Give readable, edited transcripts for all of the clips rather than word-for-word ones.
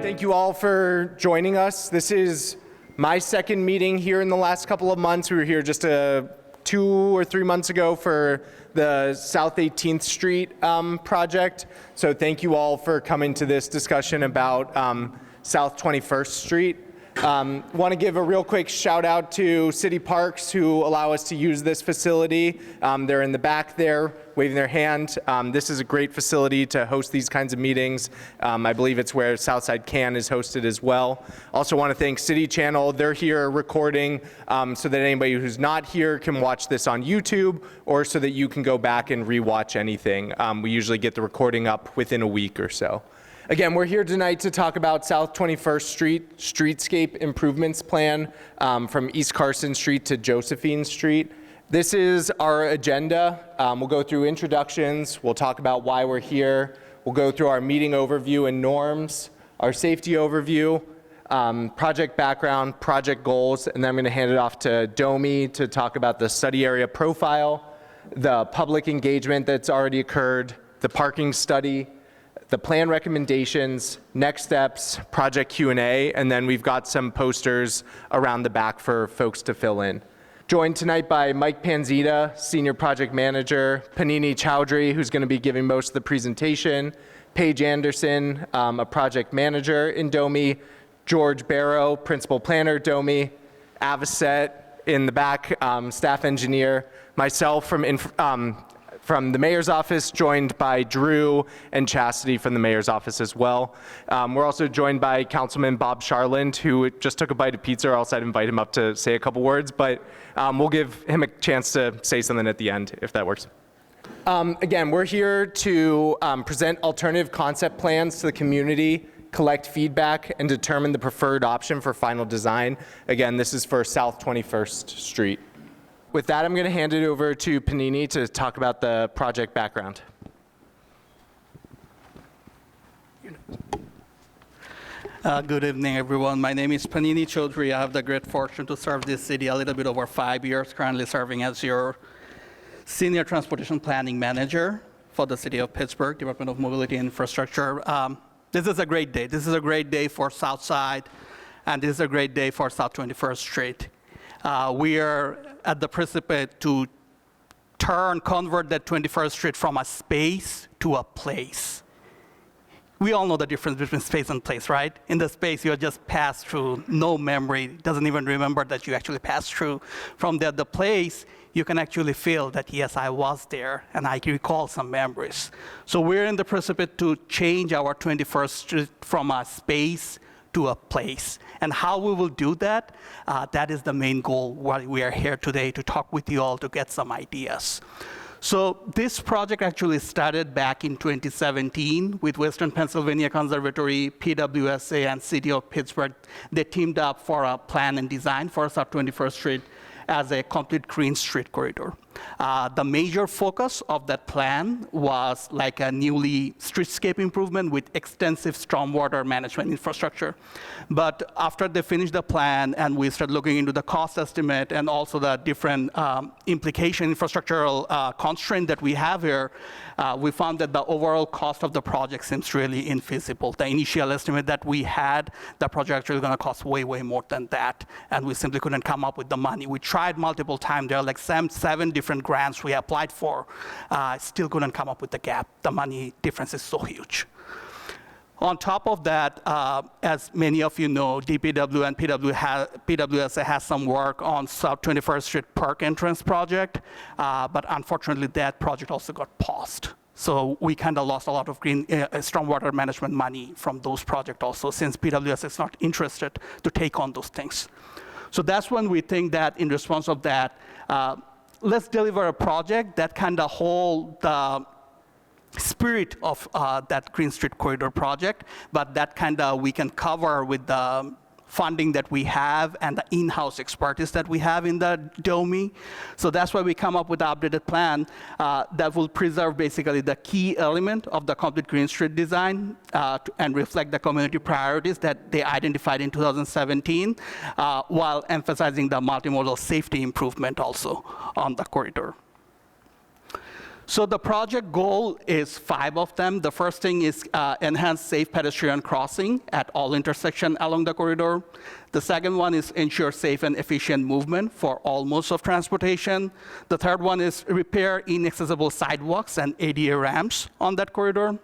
Thank you all for joining us. This is my second meeting here in the last couple of months. We were here just 2 or 3 months ago for the South 18th Street project. So thank you all for coming to this discussion about South 21st Street. Want to give a real quick shout out to City Parks who allow us to use this facility. They're in the back there waving their hand. This is a great facility to host these kinds of meetings. I believe it's where Southside Can is hosted as well. Also want to thank City Channel. They're here recording so that anybody who's not here can watch this on YouTube, or so that you can go back and rewatch anything. We usually get the recording up within a week or so. Again, we're here tonight to talk about South 21st Street Streetscape Improvements Plan from East Carson Street to Josephine Street. This is our agenda. We'll go through introductions. We'll talk about why we're here. We'll go through our meeting overview and norms, our safety overview, project background, project goals, and then I'm going to hand it off to Domi to talk about the study area profile, the public engagement that's already occurred, the parking study, the plan recommendations, next steps, project Q&A, and then we've got some posters around the back for folks to fill in. Joined tonight by Mike Panzita, Senior Project Manager, Panini Chowdhury, who's going to be giving most of the presentation, Paige Anderson, a Project Manager in Domi, George Barrow, Principal Planner, Domi, Avocet in the back, Staff Engineer, myself from the Mayor's Office, joined by Drew and Chastity from the Mayor's Office as well. We're also joined by Councilman Bob Charland, who just took a bite of pizza, or else I'd invite him up to say a couple words, but we'll give him a chance to say something at the end, if that works. Again, we're here to present alternative concept plans to the community, collect feedback, and determine the preferred option for final design. Again, this is for South 21st Street. With that, I'm going to hand it over to Panini to talk about the project background. Good evening, everyone. My name is Panini Chowdhury. I have the great fortune to serve this city a little bit over 5 years, currently serving as your Senior Transportation Planning Manager for the City of Pittsburgh, Department of Mobility and Infrastructure. This is a great day. This is a great day for Southside, and this is a great day for South 21st Street. We are at the precipice to convert that 21st Street from a space to a place. We all know the difference between space and place, right? In the space, you just pass through, no memory, doesn't even remember that you actually passed through. From there, the place, you can actually feel that, yes, I was there, and I recall some memories. So we're in the precipice to change our 21st Street from a space to a place. And how we will do that, that is the main goal why we are here today, to talk with you all to get some ideas. So this project actually started back in 2017 with Western Pennsylvania Conservatory, PWSA, and City of Pittsburgh. They teamed up for a plan and design for South 21st Street as a complete green street corridor. The major focus of that plan was like a newly streetscape improvement with extensive stormwater management infrastructure. But after they finished the plan and we started looking into the cost estimate and also the different infrastructural constraint that we have here, we found that the overall cost of the project seems really infeasible. The initial estimate that we had, the project actually gonna cost way, way more than that, and we simply couldn't come up with the money. We tried multiple times. There are like 7 different grants we applied for, still couldn't come up with the gap. The money difference is so huge. On top of that, as many of you know, DPW and PWSA has some work on South 21st Street Park entrance project, but unfortunately that project also got paused. So we kind of lost a lot of stormwater management money from those projects also, since PWSA is not interested to take on those things. So that's when we think that in response of that, let's deliver a project that kind of hold the spirit of that Green Street Corridor project, but that kind of we can cover with the funding that we have and the in-house expertise that we have in the DOMI. So that's why we come up with the updated plan that will preserve basically the key element of the complete Green Street design and reflect the community priorities that they identified in 2017, while emphasizing the multimodal safety improvement also on the corridor. So the project goal is 5 of them. The first thing is enhance safe pedestrian crossing at all intersections along the corridor. The second one is ensure safe and efficient movement for all modes of transportation. The third one is repair inaccessible sidewalks and ADA ramps on that corridor.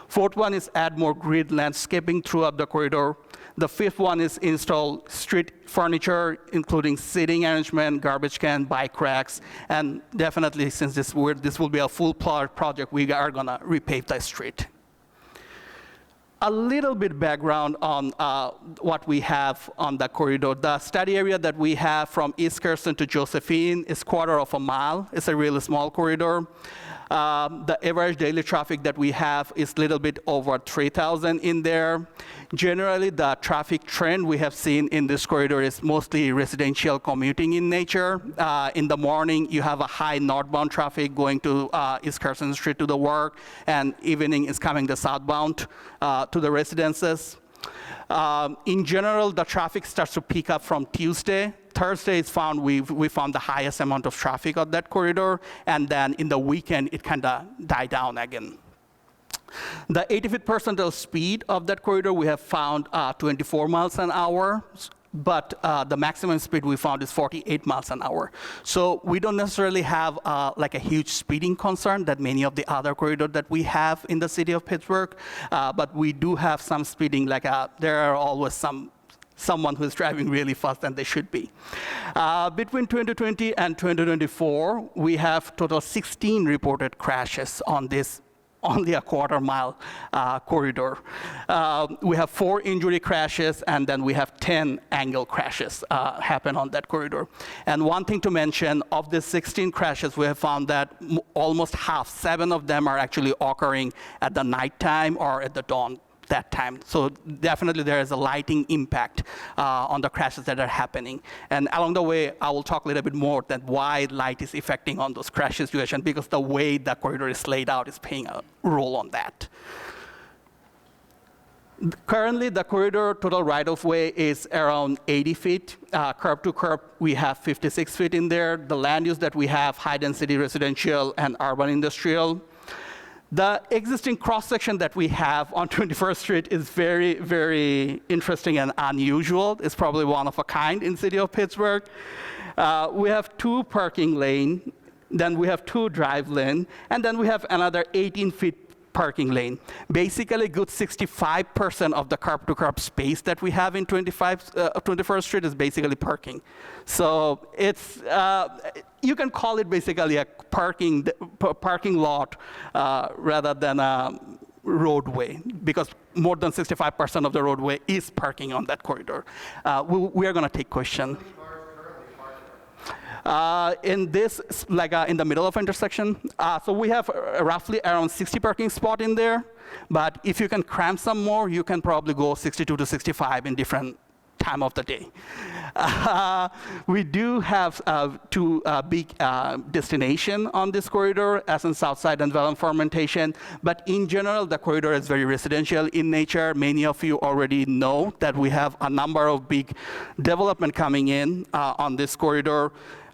Fourth one is add more grid landscaping throughout the corridor. The fifth one is install street furniture, including seating arrangement, garbage can, bike racks, and definitely, since this will be a full project, we are gonna repave the street. A little bit background on what we have on the corridor. The study area that we have from East Carson to Josephine is 1/4 of a mile. It's a really small corridor. The average daily traffic that we have is a little bit over 3,000 in there. Generally, the traffic trend we have seen in this corridor is mostly residential commuting in nature. In the morning, you have a high northbound traffic going to East Carson Street to the work, and evening is coming the southbound to the residences. In general, the traffic starts to pick up from Tuesday. Thursday is we found the highest amount of traffic on that corridor, and then in the weekend, it kind of died down again. The 85th percentile speed of that corridor, we have found 24 miles an hour, but the maximum speed we found is 48 miles an hour. So we don't necessarily have like a huge speeding concern that many of the other corridors that we have in the city of Pittsburgh, but we do have some speeding, like there are always someone who is driving really fast than they should be. Between 2020 and 2024, we have total 16 reported crashes on this only a 1/4 mile corridor. We have 4 injury crashes, and then we have 10 angle crashes happen on that corridor. And one thing to mention, of the 16 crashes, we have found that almost half, 7 of them are actually occurring at the nighttime or at the dawn that time. So definitely there is a lighting impact on the crashes that are happening. And along the way, I will talk a little bit more that why light is affecting on those crash situations, because the way the corridor is laid out is playing a role on that. Currently, the corridor total right-of-way is around 80 feet. Curb to curb, we have 56 feet in there. The land use that we have, high-density residential and urban industrial. The existing cross-section that we have on 21st Street is very, very interesting and unusual. It's probably one of a kind in the city of Pittsburgh. We have 2 parking lanes, then we have 2 drive lanes, and then we have another 18 feet parking lane. Basically, good 65% of the curb-to-curb space that we have in 21st Street is basically parking. So it's, you can call it basically a parking lot rather than a roadway, because more than 65% of the roadway is parking on that corridor. We are going to take questions. In this, like in the middle of intersection, so we have roughly around 60 parking spots in there, but if you can cram some more, you can probably go 62 to 65 in different time of the day. We do have 2 big destinations on this corridor, as in Southside and Vellum Fermentation, but in general, the corridor is very residential in nature. Many of you already know that we have a number of big development coming in on this corridor.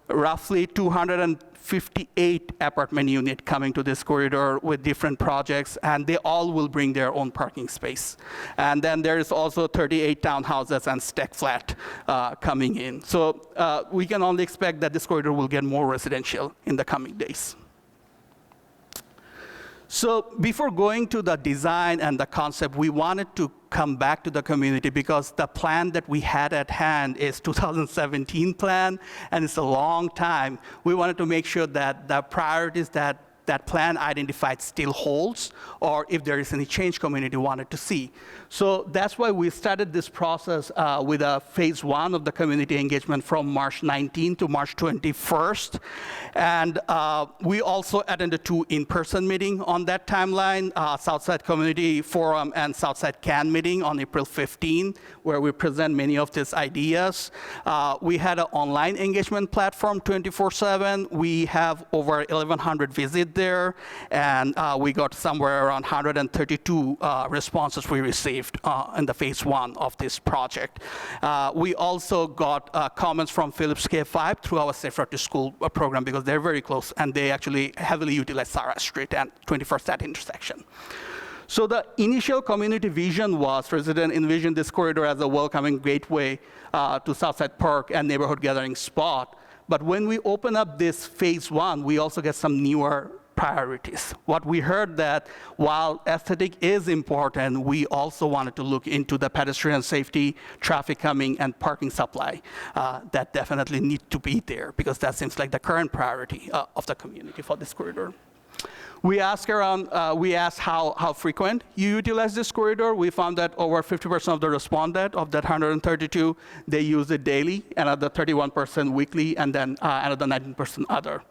Roughly 258 apartment units coming to this corridor with different projects, and they all will bring their own parking space. And then there is also 38 townhouses and stack flat coming in. So we can only expect that this corridor will get more residential in the coming days. So before going to the design and the concept, we wanted to come back to the community because the plan that we had at hand is 2017 plan, and it's a long time. We wanted to make sure that the priorities that plan identified still holds, or if there is any change community wanted to see. So that's why we started this process with a phase 1 of the community engagement from March 19 to March 21st. And we also attended 2 in-person meetings on that timeline, Southside Community Forum and Southside CAN meeting on April 15, where we present many of these ideas. We had an online engagement platform 24/7. We have over 1,100 visits there, and we got somewhere around 132 responses we received in the phase 1 of this project. We also got comments from Streetscape 5 through our Safe Route to School program because they're very close, and they actually heavily utilize Sarah Street and 21st at intersection. So the initial community vision was residents envisioned this corridor as a welcoming gateway to Southside Park and neighborhood gathering spot. But when we open up this phase 1, we also get some newer priorities. What we heard that while aesthetic is important, we also wanted to look into the pedestrian safety, traffic calming, and parking supply that definitely need to be there because that seems like the current priority of the community for this corridor. We asked how frequent you utilize this corridor. We found that over 50% of the respondents of that 132, they use it daily, another 31% weekly, and then another 19% other.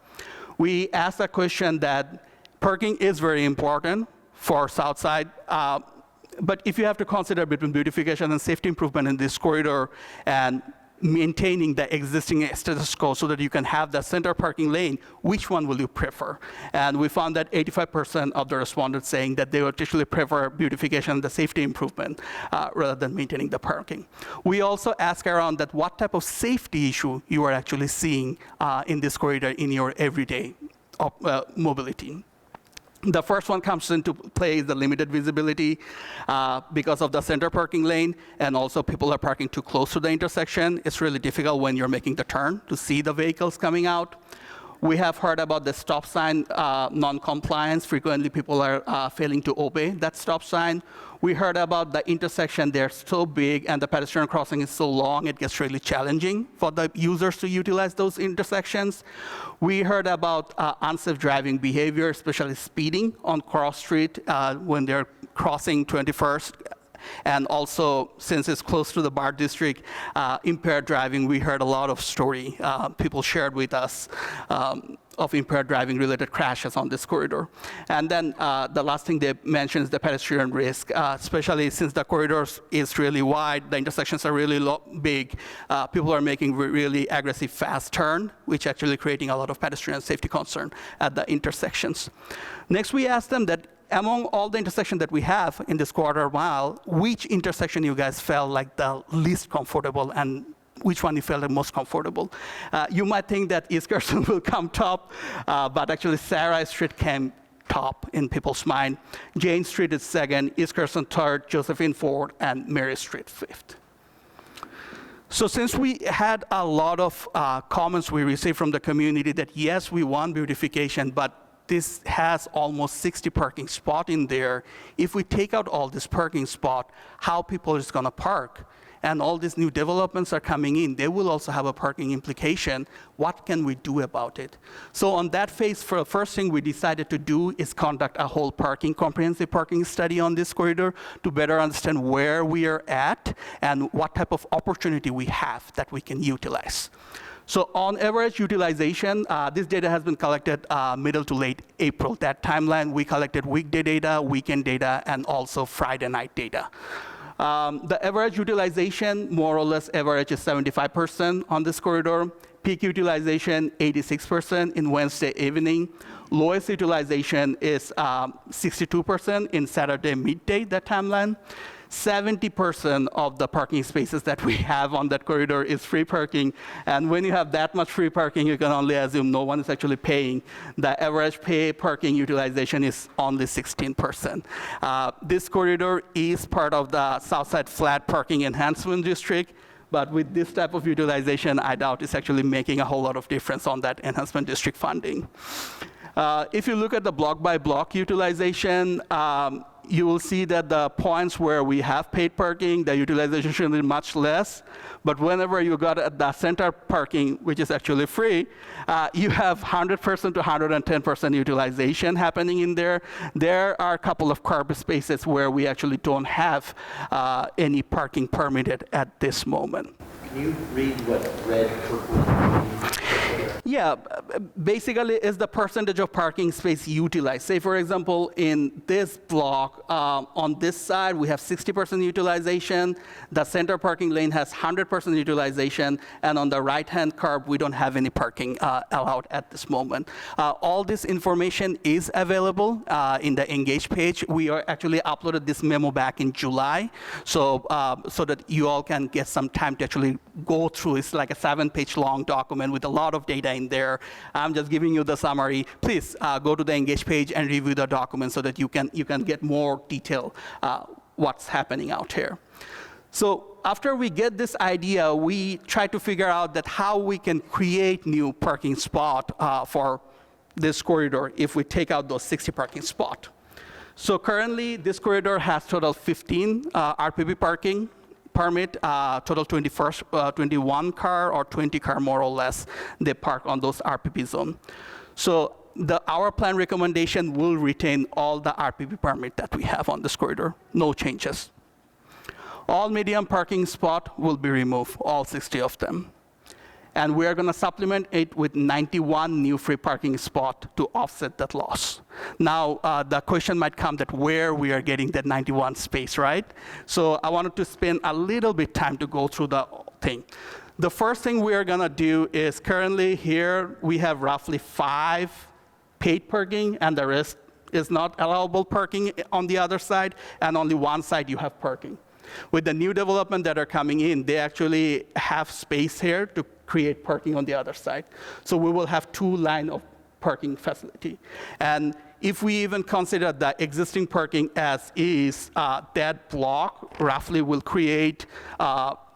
We asked a question that parking is very important for Southside, but if you have to consider between beautification and safety improvement in this corridor and maintaining the existing status quo so that you can have the center parking lane, which one will you prefer? And we found that 85% of the respondents saying that they would actually prefer beautification and the safety improvement rather than maintaining the parking. We also ask around that what type of safety issue you are actually seeing in this corridor in your everyday mobility. The first one comes into play is the limited visibility because of the center parking lane, and also people are parking too close to the intersection. It's really difficult when you're making the turn to see the vehicles coming out. We have heard about the stop sign non-compliance. Frequently, people are failing to obey that stop sign. We heard about the intersection. They're so big, and the pedestrian crossing is so long, it gets really challenging for the users to utilize those intersections. We heard about unsafe driving behavior, especially speeding on Cross Street when they're crossing 21st. And also, since it's close to the bar district, impaired driving, we heard a lot of story people shared with us of impaired driving related crashes on this corridor. And then the last thing they mentioned is the pedestrian risk, especially since the corridor is really wide, the intersections are really big, people are making really aggressive fast turn, which actually creating a lot of pedestrian safety concern at the intersections. Next, we asked them that among all the intersections that we have in this quarter mile, which intersection you guys felt like the least comfortable and which one you felt the most comfortable? You might think that East Carson will come top, but actually Sarah Street came top in people's mind. Jane Street is second, East Carson third, Josephine fourth, and Mary Street fifth. So since we had a lot of comments we received from the community that yes, we want beautification, but this has almost 60 parking spots in there. If we take out all this parking spot, how people is gonna park? And all these new developments are coming in. They will also have a parking implication. What can we do about it? So on that phase, for the first thing we decided to do is conduct a whole comprehensive parking study on this corridor to better understand where we are at and what type of opportunity we have that we can utilize. So on average utilization, this data has been collected middle to late April. That timeline, we collected weekday data, weekend data, and also Friday night data. The average utilization, more or less average is 75% on this corridor. Peak utilization, 86% in Wednesday evening. Lowest utilization is 62% in Saturday midday, that timeline. 70% of the parking spaces that we have on that corridor is free parking. And when you have that much free parking, you can only assume no one is actually paying. The average pay parking utilization is only 16%. This corridor is part of the Southside Flat Parking Enhancement District. But with this type of utilization, I doubt it's actually making a whole lot of difference on that enhancement district funding. If you look at the block by block utilization, you will see that the points where we have paid parking, the utilization should be much less. But whenever you got at the center parking, which is actually free, you have 100% to 110% utilization happening in there. There are a couple of curb spaces where we actually don't have any parking permitted at this moment. Can you read what red, purple, and green? Yeah, basically is the percentage of parking space utilized. Say, for example, in this block, on this side, we have 60% utilization. The center parking lane has 100% utilization. And on the right-hand curb, we don't have any parking allowed at this moment. All this information is available in the Engage page. We are actually uploaded this memo back in July, so that you all can get some time to actually go through. It's like a 7-page long document with a lot of data in there. I'm just giving you the summary. Please go to the Engage page and review the document so that you can get more detail what's happening out here. So after we get this idea, we try to figure out that how we can create new parking spot for this corridor if we take out those 60 parking spot. So currently, this corridor has total 15 RPP parking permit, total 21 car or 20 car more or less, they park on those RPP zone. So our plan recommendation will retain all the RPP permit that we have on this corridor, no changes. All medium parking spot will be removed, all 60 of them. And we are going to supplement it with 91 new free parking spot to offset that loss. Now, the question might come that where we are getting that 91 space, right? So I wanted to spend a little bit time to go through the thing. The first thing we are going to do is currently here we have roughly 5 paid parking, and the rest is not allowable parking on the other side, and only one side you have parking. With the new development that are coming in, they actually have space here to create parking on the other side. So we will have 2 lines of parking facility. And if we even consider the existing parking as is, that block roughly will create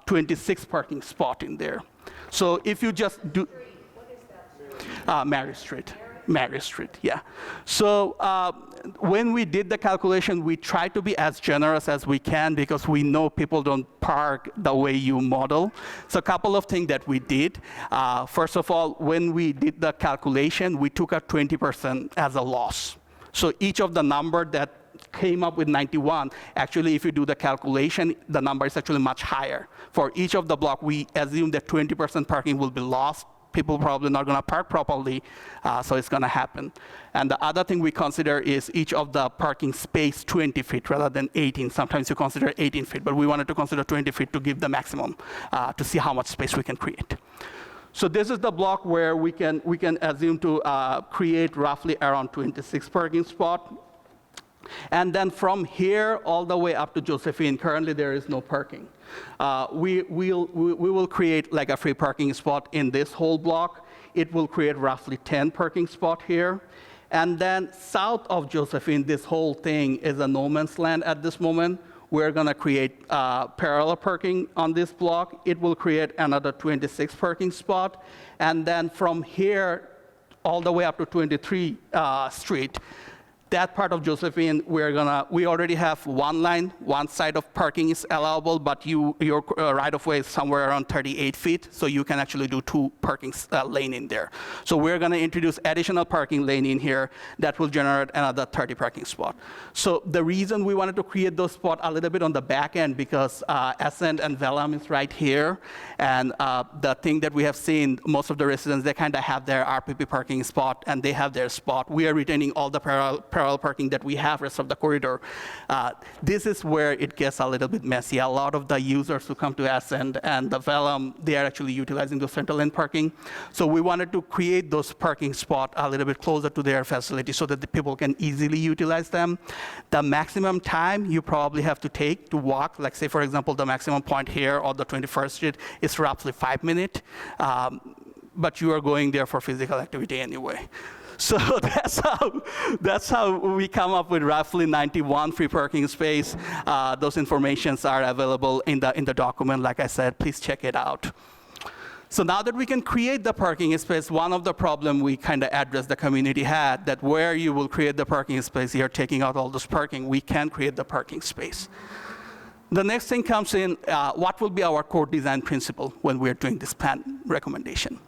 26 parking spot in there. So if you just do... What is that? Mary Street. Mary Street, yeah. So when we did the calculation, we tried to be as generous as we can because we know people don't park the way you model. So a couple of things that we did. First of all, when we did the calculation, we took a 20% as a loss. So each of the number that came up with 91, actually if you do the calculation, the number is actually much higher. For each of the block, we assume that 20% parking will be lost. People probably not going to park properly, so it's going to happen. And the other thing we consider is each of the parking space 20 feet rather than 18. Sometimes you consider 18 feet, but we wanted to consider 20 feet to give the maximum to see how much space we can create. So this is the block where we can assume to create roughly around 26 parking spot. And then from here all the way up to Josephine, currently there is no parking. We will create like a free parking spot in this whole block. It will create roughly 10 parking spot here. And then south of Josephine, this whole thing is a no man's land at this moment. We're going to create parallel parking on this block. It will create another 26 parking spot. And then from here all the way up to 23 Street, that part of Josephine, we already have one line, one side of parking is allowable, but your right-of-way is somewhere around 38 feet, so you can actually do 2 parking lane in there. So we're going to introduce additional parking lane in here that will generate another 30 parking spot. So the reason we wanted to create those spots a little bit on the back end because Ascent and Velum is right here, and the thing that we have seen, most of the residents, they kind of have their RPP parking spot, and they have their spot. We are retaining all the parallel parking that we have rest of the corridor. This is where it gets a little bit messy. A lot of the users who come to Ascent and the Velum, they are actually utilizing the central lane parking. So we wanted to create those parking spots a little bit closer to their facility so that the people can easily utilize them. The maximum time you probably have to take to walk, like say for example, the maximum point here or the 21st Street is roughly 5 minutes, but you are going there for physical activity anyway. So that's how we come up with roughly 91 free parking space. Those informations are available in the document. Like I said, please check it out. So now that we can create the parking space, one of the problems we kind of addressed the community had, that where you will create the parking space, you're taking out all this parking, we can create the parking space. The next thing comes in, what will be our core design principle when we're doing this plan recommendation?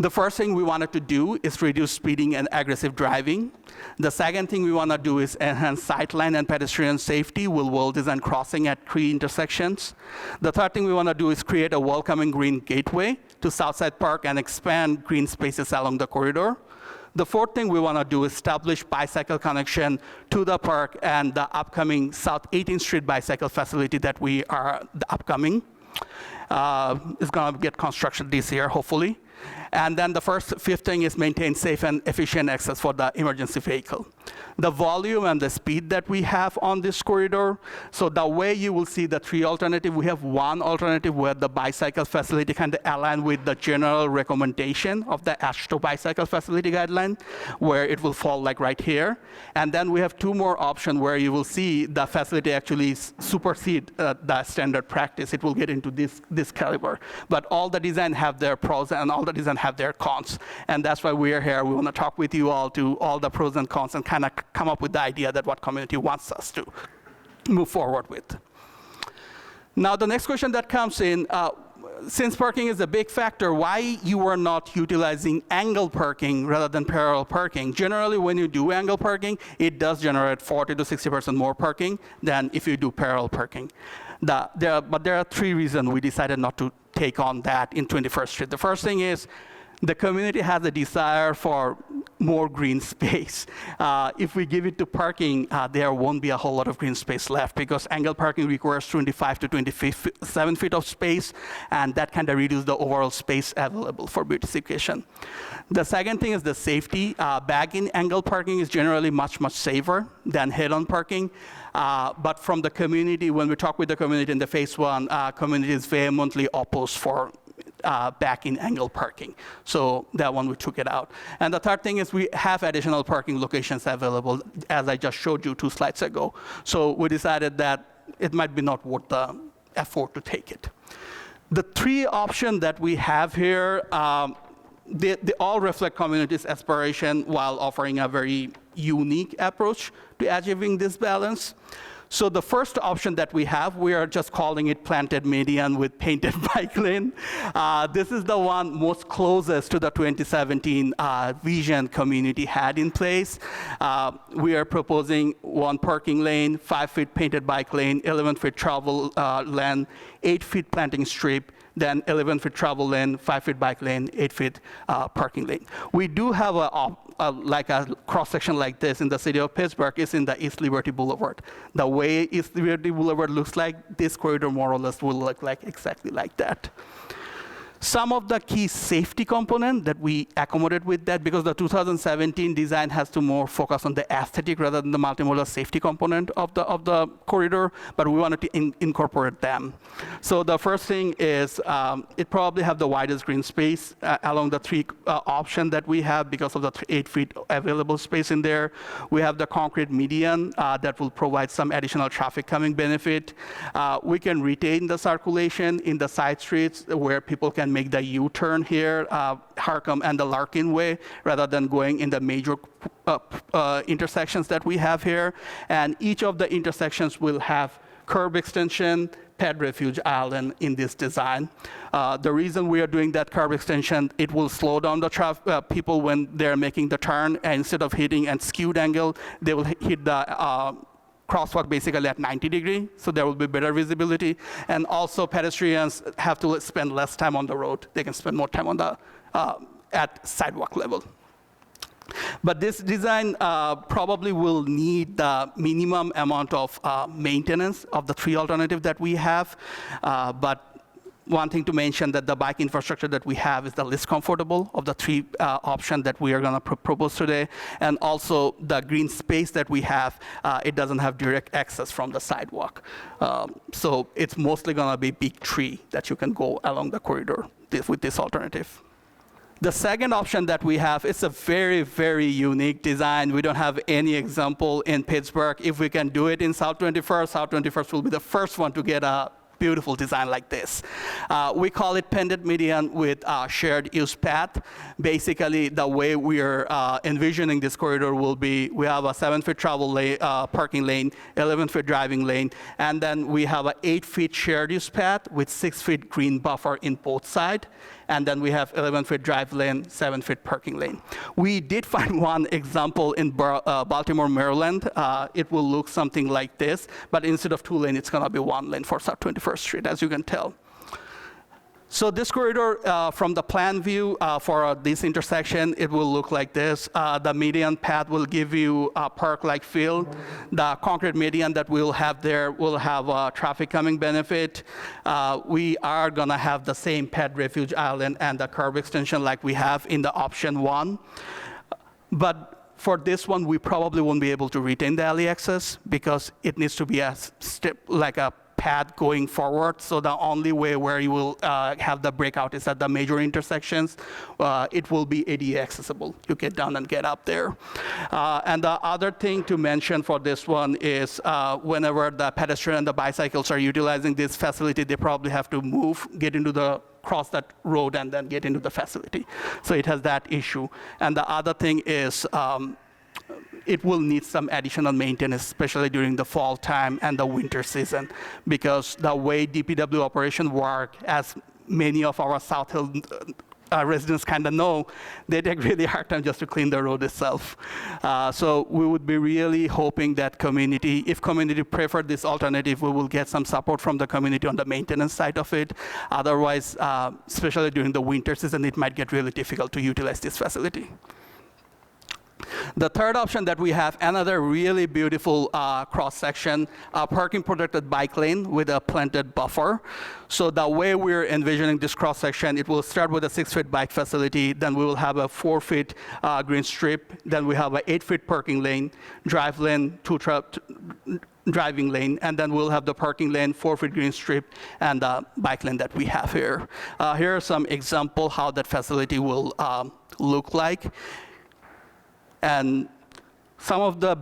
The first thing we wanted to do is reduce speeding and aggressive driving. The second thing we want to do is enhance sightline and pedestrian safety with well-designed crossing at 3 intersections. The third thing we want to do is create a welcoming green gateway to Southside Park and expand green spaces along the corridor. The fourth thing we want to do is establish bicycle connection to the park and the upcoming South 18th Street bicycle facility that we are upcoming. It's going to get construction this year, hopefully. And then the fifth thing is maintain safe and efficient access for the emergency vehicle. The volume and the speed that we have on this corridor, so the way you will see the 3 alternatives, we have one alternative where the bicycle facility kind of align with the general recommendation of the AASHTO bicycle facility guideline, where it will fall like right here. And then we have 2 more options where you will see the facility actually supersede the standard practice. It will get into this caliber. But all the design have their pros and all the design have their cons. And that's why we are here. We want to talk with you all to all the pros and cons and kind of come up with the idea that what community wants us to move forward with. Now, the next question that comes in, since parking is a big factor, why you are not utilizing angle parking rather than parallel parking? Generally, when you do angle parking, it does generate 40 to 60% more parking than if you do parallel parking. But there are 3 reasons we decided not to take on that in 21st Street. The first thing is the community has a desire for more green space. If we give it to parking, there won't be a whole lot of green space left because angle parking requires 25 to 27 feet of space, and that kind of reduces the overall space available for beautification. The second thing is the safety. Back-in angle parking is generally much, much safer than head-on parking. But from the community, when we talk with the community in the phase 1, community is vehemently opposed for back-in angle parking. So that one, we took it out. And the third thing is we have additional parking locations available, as I just showed you 2 slides ago. So we decided that it might be not worth the effort to take it. The 3 options that we have here, they all reflect community's aspiration while offering a very unique approach to achieving this balance. So the first option that we have, we are just calling it planted median with painted bike lane. This is the one most closest to the 2017 vision community had in place. We are proposing 1 parking lane, 5-foot painted bike lane, 11-foot travel lane, 8-foot planting strip, then 11-foot travel lane, 5-foot bike lane, 8-foot parking lane. We do have a cross-section like this in the city of Pittsburgh is in the East Liberty Boulevard. The way East Liberty Boulevard looks like, this corridor more or less will look like exactly like that. Some of the key safety component that we accommodate with that, because the 2017 design has to more focus on the aesthetic rather than the multimodal safety component of the corridor, but we wanted to incorporate them. So the first thing is it probably have the widest green space along the 3 option that we have because of the 8 feet available space in there. We have the concrete median that will provide some additional traffic calming benefit. We can retain the circulation in the side streets where people can make the U-turn here, Harcum and the Larkin Way, rather than going in the major intersections that we have here. And each of the intersections will have curb extension, ped refuge island in this design. The reason we are doing that curb extension, it will slow down the people when they're making the turn, and instead of hitting at skewed angle, they will hit the crosswalk basically at 90 degrees, so there will be better visibility. And also pedestrians have to spend less time on the road. They can spend more time on the at sidewalk level. But this design probably will need the minimum amount of maintenance of the 3 alternatives that we have. But one thing to mention that the bike infrastructure that we have is the least comfortable of the 3 options that we are going to propose today. And also the green space that we have, it doesn't have direct access from the sidewalk. So it's mostly going to be big tree that you can go along the corridor with this alternative. The second option that we have is a very, very unique design. We don't have any example in Pittsburgh. If we can do it in South 21st, South 21st will be the first one to get a beautiful design like this. We call it pendant median with shared use path. Basically, the way we are envisioning this corridor will be, we have a 7-foot travel lane, parking lane, 11-foot driving lane, and then we have an 8-foot shared use path with 6-foot green buffer in both sides. and then we have 11-foot drive lane, 7-foot parking lane. We did find one example in Baltimore, Maryland. It will look something like this, but instead of 2 lanes, it's going to be 1 lane for South 21st Street, as you can tell. So this corridor, from the plan view for this intersection, it will look like this. The median path will give you a park-like feel. The concrete median that we'll have there will have a traffic calming benefit. We are going to have the same ped refuge island and the curb extension like we have in the option 1. But for this one, we probably won't be able to retain the alley access because it needs to be a step, like a path going forward. So the only way where you will have the breakout is at the major intersections. It will be ADA accessible. You get down and get up there. And the other thing to mention for this one is whenever the pedestrian and the bicycles are utilizing this facility, they probably have to move, cross that road and then get into the facility. So it has that issue. And the other thing is it will need some additional maintenance, especially during the fall time and the winter season, because the way DPW operations work, as many of our South Hill residents kind of know, they take really hard time just to clean the road itself. So we would be really hoping that if community prefer this alternative, we will get some support from the community on the maintenance side of it. Otherwise, especially during the winter season, it might get really difficult to utilize this facility. The third option that we have, another really beautiful cross-section, parking protected bike lane with a planted buffer. So the way we're envisioning this cross-section, it will start with a 6-foot bike facility, then we will have a 4-foot green strip, then we have an 8-foot parking lane, drive lane, driving lane, and then we'll have the parking lane, 4-foot green strip, and the bike lane that we have here. Here are some examples how that facility will look like. And some of the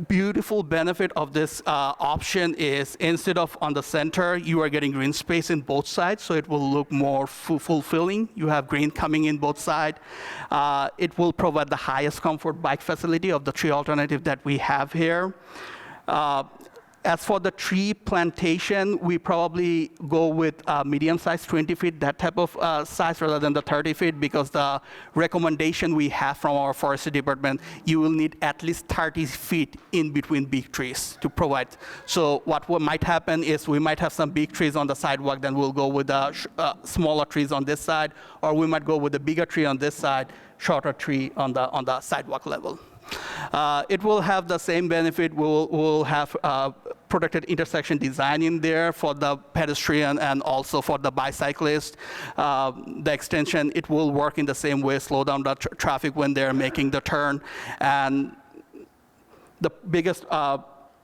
beautiful benefit of this option is instead of on the center, you are getting green space in both sides, so it will look more fulfilling. You have green coming in both sides. It will provide the highest comfort bike facility of the 3 alternatives that we have here. As for the tree plantation, we probably go with medium size, 20 feet, that type of size rather than the 30 feet, because the recommendation we have from our forestry department, you will need at least 30 feet in between big trees to provide. So what might happen is we might have some big trees on the sidewalk, then we'll go with the smaller trees on this side, or we might go with the bigger tree on this side, shorter tree on the sidewalk level. It will have the same benefit. We'll have protected intersection design in there for the pedestrian and also for the bicyclist. The extension, it will work in the same way, slow down the traffic when they're making the turn. And the biggest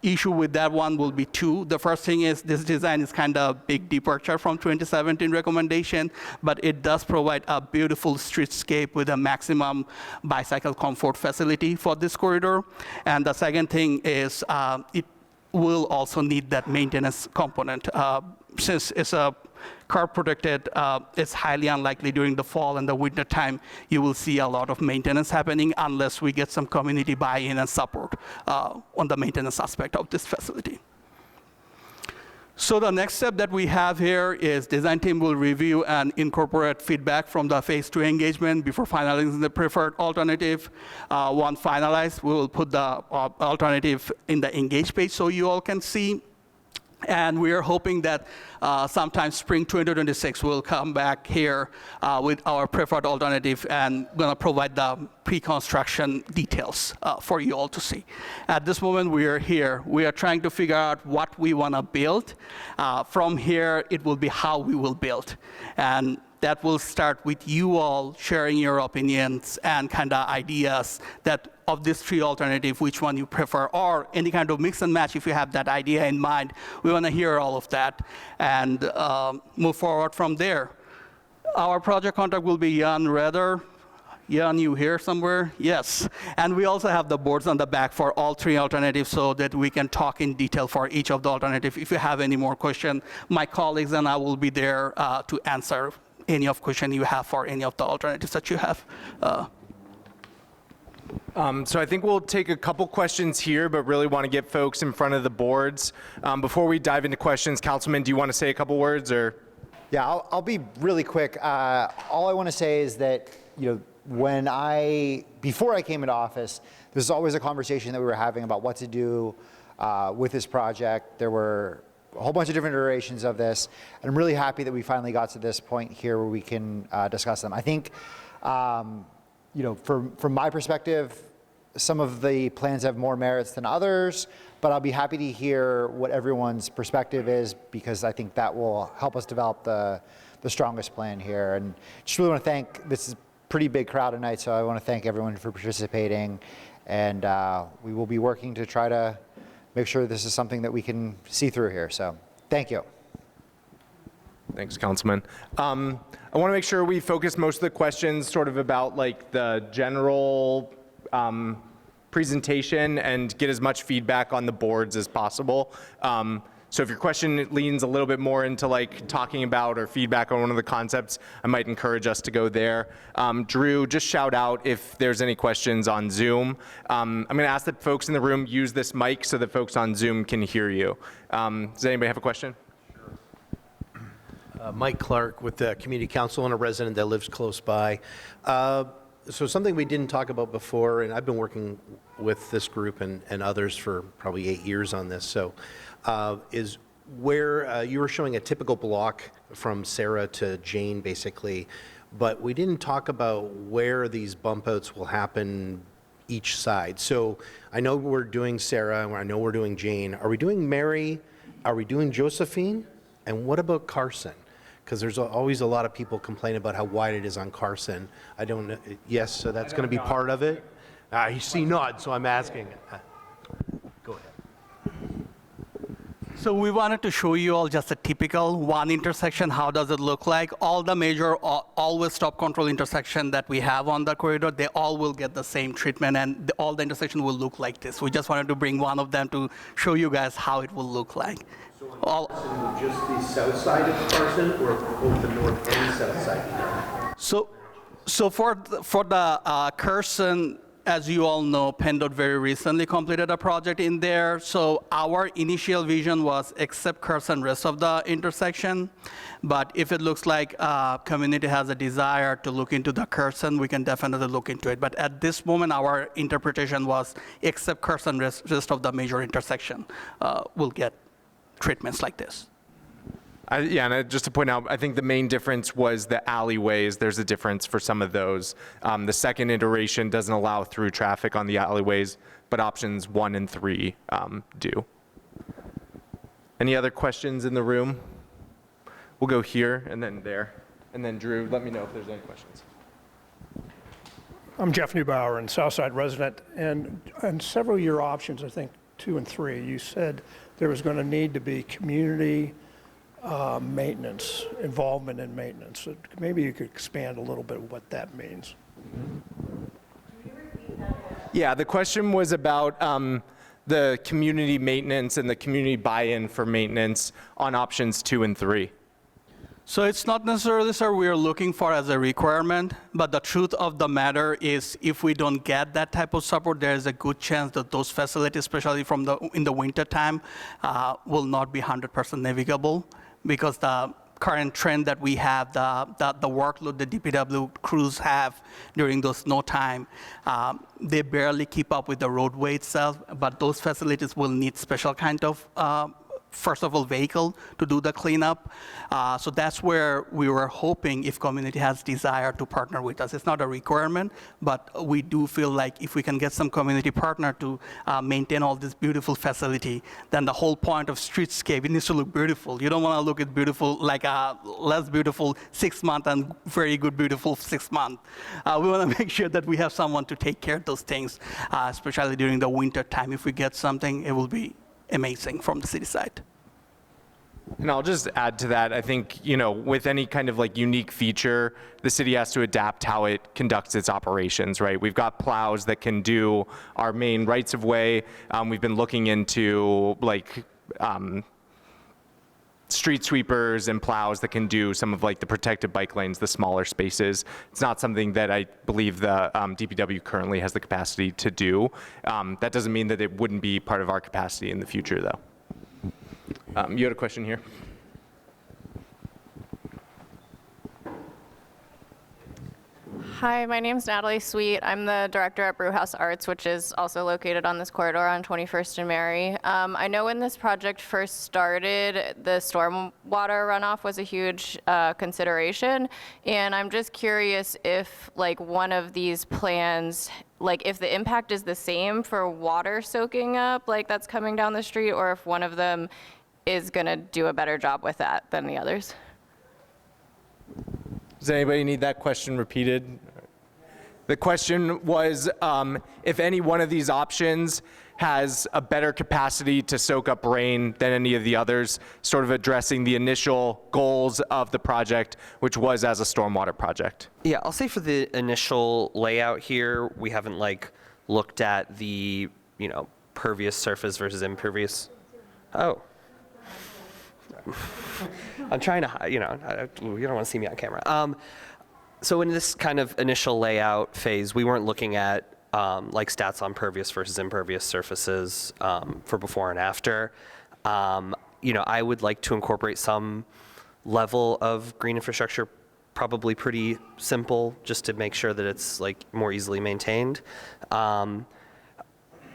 issue with that one will be 2. The first thing is this design is kind of a big departure from 2017 recommendation, but it does provide a beautiful streetscape with a maximum bicycle comfort facility for this corridor. And the second thing is it will also need that maintenance component. Since it's a curb protected, it's highly unlikely during the fall and the winter time you will see a lot of maintenance happening unless we get some community buy-in and support on the maintenance aspect of this facility. So the next step that we have here is design team will review and incorporate feedback from the phase 2 engagement before finalizing the preferred alternative. Once finalized, we will put the alternative in the engage page so you all can see. And we are hoping that sometime spring 2026 we'll come back here with our preferred alternative and gonna provide the pre-construction details for you all to see. At this moment we are here. We are trying to figure out what we wanna build. From here it will be how we will build. And that will start with you all sharing your opinions and kind of ideas that of these 3 alternatives, which one you prefer, or any kind of mix and match if you have that idea in mind. We want to hear all of that and move forward from there. Our project contact will be Jan Redder. Jan, you here somewhere? Yes. And we also have the boards on the back for all 3 alternatives so that we can talk in detail for each of the alternatives. If you have any more questions, my colleagues and I will be there to answer any of question you have for any of the alternatives that you have. So I think we'll take a couple questions here, but really want to get folks in front of the boards. Before we dive into questions, Councilman, do you want to say a couple words or? Yeah, I'll be really quick. All I want to say is that, before I came into office, this is always a conversation that we were having about what to do with this project. There were a whole bunch of different iterations of this, and I'm really happy that we finally got to this point here where we can discuss them. I think, from my perspective, some of the plans have more merits than others, but I'll be happy to hear what everyone's perspective is, because I think that will help us develop the strongest plan here. And just really want to thank, this is a pretty big crowd tonight, so I want to thank everyone for participating, and we will be working to try to make sure this is something that we can see through here. So thank you. Thanks, Councilman. I want to make sure we focus most of the questions sort of about like the general presentation and get as much feedback on the boards as possible. So if your question leans a little bit more into like talking about or feedback on one of the concepts, I might encourage us to go there. Drew, just shout out if there's any questions on Zoom. I'm going to ask that folks in the room use this mic so that folks on Zoom can hear you. Does anybody have a question? Mike Clark with the Community Council and a resident that lives close by. So something we didn't talk about before, and I've been working with this group and others for probably 8 years on this, so is where you were showing a typical block from Sarah to Jane, basically, but we didn't talk about where these bump outs will happen each side. So I know we're doing Sarah, and I know we're doing Jane. Are we doing Mary? Are we doing Josephine? And what about Carson? Because there's always a lot of people complain about how wide it is on Carson. I don't know. Yes, so that's going to be part of it? You see nod, so I'm asking. Go ahead. So we wanted to show you all just a typical one intersection. How does it look like? All the major always stop control intersection that we have on the corridor, they all will get the same treatment, and all the intersection will look like this. We just wanted to bring one of them to show you guys how it will look like. So just the south side of Carson, or both the north and south side? So for the Carson, as you all know, PennDOT very recently completed a project in there. So our initial vision was accept Carson rest of the intersection. But if it looks like community has a desire to look into the Carson, we can definitely look into it. But at this moment, our interpretation was accept Carson rest of the major intersection will get treatments like this. And just to point out, I think the main difference was the alleyways. There's a difference for some of those. The second iteration doesn't allow through traffic on the alleyways, but options 1 and 3 do. Any other questions in the room? We'll go here and then there. And then Drew, let me know if there's any questions. I'm Jeff Neubauer, and Southside resident, and on several of your options, I think 2 and 3, you said there was going to need to be community maintenance, involvement in maintenance. So maybe you could expand a little bit what that means. Yeah, the question was about the community maintenance and the community buy-in for maintenance on options 2 and 3. So it's not necessarily, sir, we are looking for as a requirement, but the truth of the matter is if we don't get that type of support, there is a good chance that those facilities, especially in the winter time, will not be 100% navigable, because the current trend that we have, the workload the DPW crews have during those snow time, they barely keep up with the roadway itself, but those facilities will need special kind of first of all, vehicle to do the cleanup. So that's where we were hoping if community has desire to partner with us. It's not a requirement, but we do feel like if we can get some community partner to maintain all this beautiful facility, then the whole point of Streetscape, it needs to look beautiful. You don't want to look at beautiful, like a less beautiful 6 month and very good beautiful 6 month. We want to make sure that we have someone to take care of those things, especially during the winter time. If we get something, it will be amazing from the city side. And I'll just add to that, I think, with any kind of like unique feature, the city has to adapt how it conducts its operations, right? We've got plows that can do our main rights of way. We've been looking into like street sweepers and plows that can do some of like the protected bike lanes, the smaller spaces. It's not something that I believe the DPW currently has the capacity to do. That doesn't mean that it wouldn't be part of our capacity in the future, though. You had a question here? Hi, my name's Natalie Sweet. I'm the director at Brewhouse Arts, which is also located on this corridor on 21st and Mary. I know when this project first started, the stormwater runoff was a huge consideration, and I'm just curious if, like, one of these plans, like, if the impact is the same for water soaking up, like, that's coming down the street, or if one of them is going to do a better job with that than the others. Does anybody need that question repeated? The question was if any one of these options has a better capacity to soak up rain than any of the others, sort of addressing the initial goals of the project, which was as a stormwater project. Yeah, I'll say for the initial layout here, we haven't like looked at the, pervious surface versus impervious. Oh. I'm trying to, you don't want to see me on camera. So in this kind of initial layout phase, we weren't looking at like stats on pervious versus impervious surfaces for before and after. I would like to incorporate some level of green infrastructure, probably pretty simple, just to make sure that it's like more easily maintained. I'm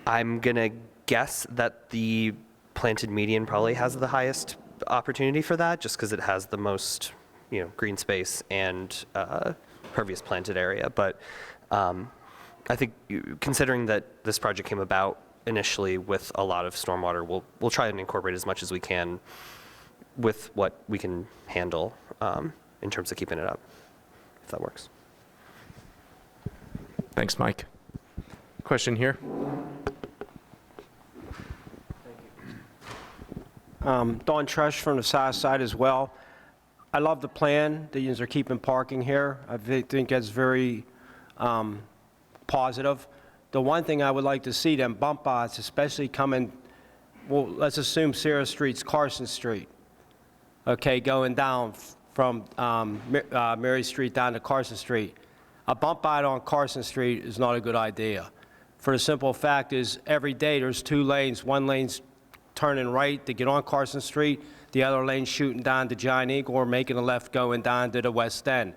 gonna guess that the planted median probably has the highest opportunity for that, just because it has the most green space and pervious planted area. But I think considering that this project came about initially with a lot of stormwater, we'll try and incorporate as much as we can with what we can handle in terms of keeping it up, if that works. Thanks, Mike. Question here. Don Tresh from the south side as well. I love the plan that you are keeping parking here. I think that's very positive. The one thing I would like to see them bump outs, especially coming, well, let's assume Sarah Street's Carson Street, okay, going down from Mary Street down to Carson Street. A bump out on Carson Street is not a good idea. For the simple fact is every day there's two lanes, one lane's turning right to get on Carson Street, the other lane shooting down to Giant Eagle or making a left going down to the West End.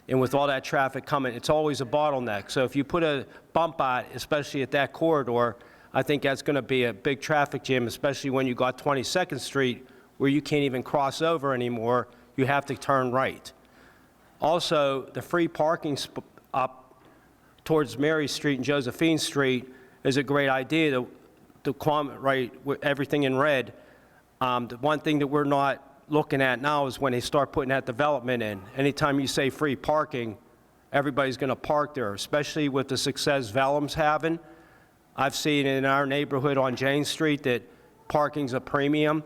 And with all that traffic coming, it's always a bottleneck. So if you put a bump out, especially at that corridor, I think that's going to be a big traffic jam, especially when you got 22nd Street where you can't even cross over anymore. You have to turn right. Also, the free parking up towards Mary Street and Josephine Street is a great idea. To comment right with everything in red. The one thing that we're not looking at now is when they start putting that development in. Anytime you say free parking, everybody's going to park there, especially with the success Vellum's having. I've seen in our neighborhood on Jane Street that parking's a premium,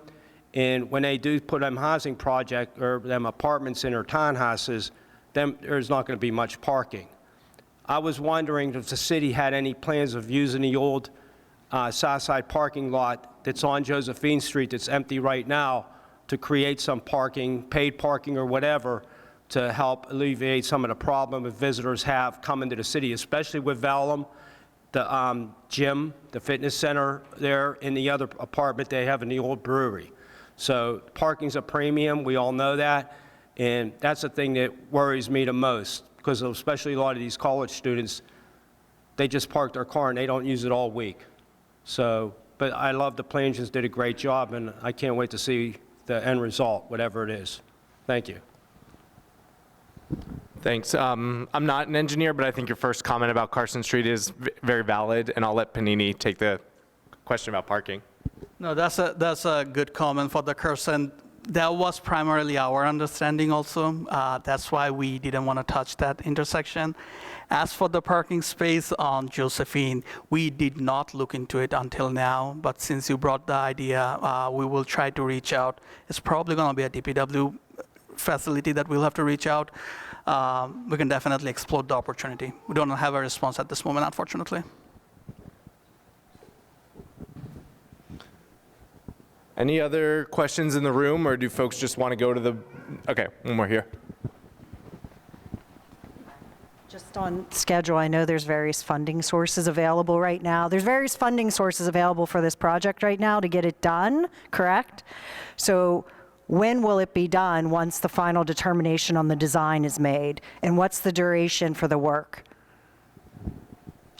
and when they do put them housing project or them apartments in or townhouses, then there's not going to be much parking. I was wondering if the city had any plans of using the old Southside parking lot that's on Josephine Street that's empty right now to create some parking, paid parking or whatever, to help alleviate some of the problem that visitors have coming to the city, especially with Vellum, the gym, the fitness center there, and the other apartment they have in the old brewery. So parking's a premium, we all know that, and that's the thing that worries me the most, because especially a lot of these college students, they just park their car and they don't use it all week. So, but I love the plans, did a great job, and I can't wait to see the end result, whatever it is. Thank you. Thanks. I'm not an engineer, but I think your first comment about Carson Street is very valid, and I'll let Panini take the question about parking. No, that's a good comment for the Carson. That was primarily our understanding also. That's why we didn't want to touch that intersection. As for the parking space on Josephine, we did not look into it until now, but since you brought the idea, we will try to reach out. It's probably going to be a DPW facility that we'll have to reach out. We can definitely explore the opportunity. We don't have a response at this moment, unfortunately. Any other questions in the room, or do folks just want to go to the, okay, one more here. Just on schedule, I know there's various funding sources available right now. There's various funding sources available for this project right now to get it done, correct? So when will it be done once the final determination on the design is made? And what's the duration for the work?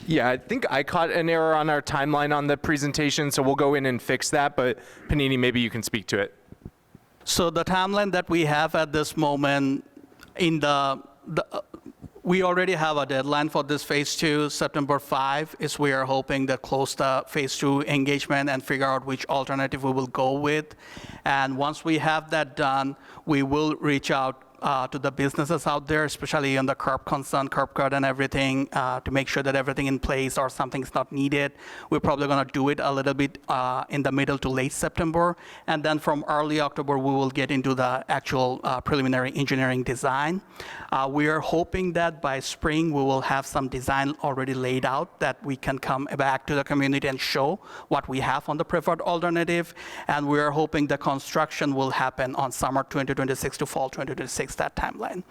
Yeah, I think I caught an error on our timeline on the presentation, so we'll go in and fix that, but Panini, maybe you can speak to it. So the timeline that we have at this moment, we already have a deadline for this phase 2. September 5 is we are hoping to close the phase 2 engagement and figure out which alternative we will go with. And once we have that done, we will reach out to the businesses out there, especially on the curb cut and everything, to make sure that everything in place or something's not needed. We're probably going to do it a little bit in the middle to late September. And then from early October, we will get into the actual preliminary engineering design. We are hoping that by spring, we will have some design already laid out that we can come back to the community and show what we have on the preferred alternative. And we are hoping the construction will happen on summer 2026 to fall 2026. That timeline.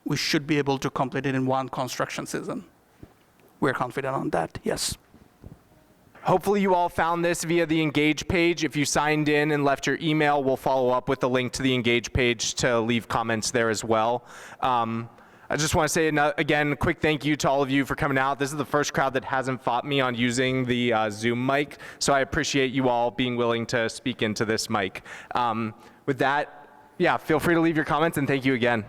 We should be able to complete it in one construction season. We're confident on that, yes. Hopefully you all found this via the Engage page. If you signed in and left your email, we'll follow up with the link to the Engage page to leave comments there as well. I just want to say, again, a quick thank you to all of you for coming out. This is the first crowd that hasn't fought me on using the Zoom mic, so I appreciate you all being willing to speak into this mic. With that, yeah, feel free to leave your comments, and thank you again.